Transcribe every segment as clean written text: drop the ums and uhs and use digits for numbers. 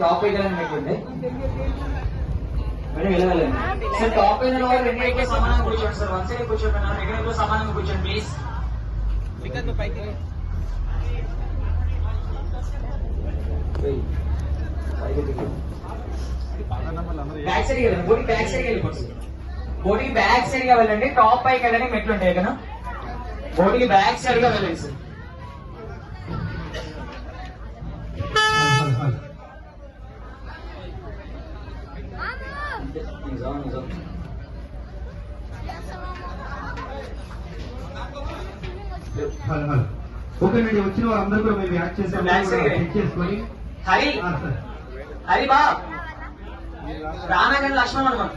Top ఎక్కడానికి పెట్టింది madam వెళ్ళగలండి sir. Top అయిన వాళ్ళు రెండు ఎక్కువ సమానంగా కూర్చోండి సార్. వన్ సైడ్ కూర్చోపోయినా రెండు ఎక్కువ సమానంగా కూర్చోండి ప్లీజ్. బ్యాక్ సైడ్ వెళ్ళండి. బోటి బ్యాక్ సైడ్ వెళ్ళిపోతుంది. బోటికి బ్యాక్ సైడ్ గా వెళ్ళండి. టాప్ పైకి వెళ్ళడానికి మెట్లు ఉంటాయి కదా, బోటికి బ్యాక్ సైడ్ గా వెళ్ళండి సార్. ఓకేనండి, వచ్చిన వాళ్ళందరూ కూడా మేము యాక్ట్ చేసుకొని హరి హరి బా రానాగండి లక్ష్మణ్ అనమాట.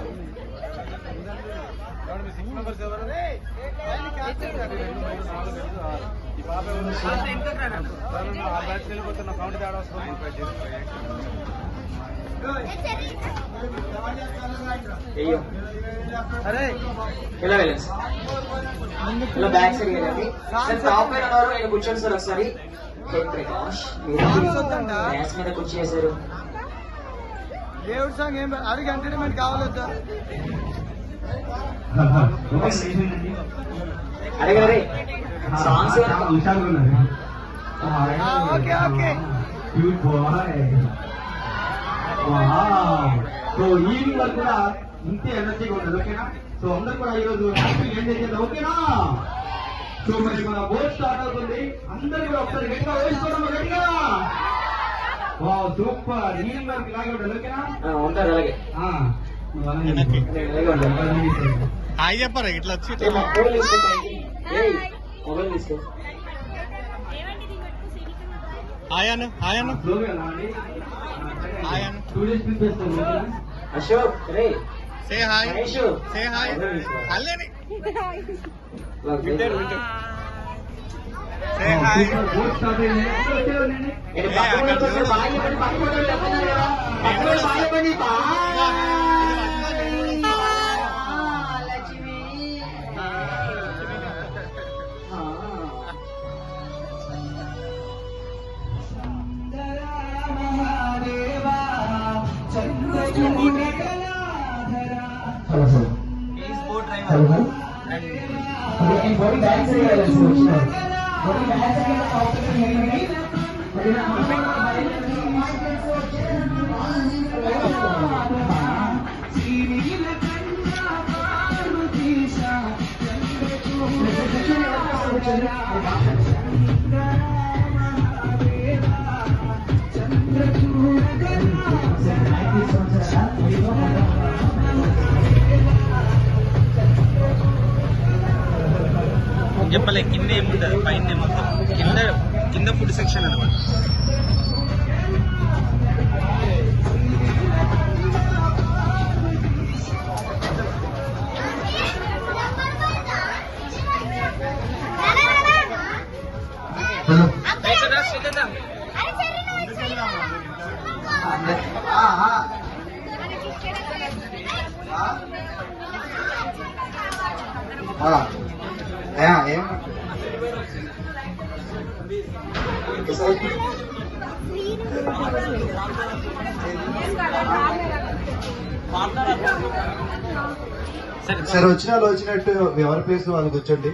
ఇలా వెళ్ళండి సార్. ఇలా బ్యాక్ సైడ్ వెళ్ళండి సార్. టాప్ అయిన వారు నేను కూర్చోండి సార్ ఒకసారి. ప్రకాష్ డ్యాన్స్ మీద కూర్చేసారు. దేవుడి సాంగ్ ఏం అడిగి ఎంటర్టైన్మెంట్ కావాలొద్దా? అడిగారే songs okay okay. So evening వరకు కూడా ఇంతే ఎనర్జీగా ఉండదు. ఓకేనా? సో అందరు కూడా ఈరోజు ఏం చేసేది ఓకేనా? సో మరి మన బోట్ స్టార్ట్ అవుతుంది. అందరు కూడా ఒకసారి గట్టిగా వేసుకోవడం గట్టిగా. సూపర్. ఈవినింగ్ వరకు ఇలాగే ఉండాలి. ఓకేనా? ఉంటారు అలాగే. హాయ్ చెప్పరా ఇట్లా వచ్చి మొబైల్ తీసుకో. హాయను హాయను హాయను అశోక్ రే సే హాయ్ సే హాయ్ అల్లేని సే హాయ్. చెప్పలే కింద ఏముంటది, పైన మొత్తం కింద ఫుడ్ సెక్షన్ అనమాట. సరే వచ్చిన వాళ్ళు వచ్చినట్టు ఎవరి ప్లేస్ వాళ్ళు కూర్చోండి.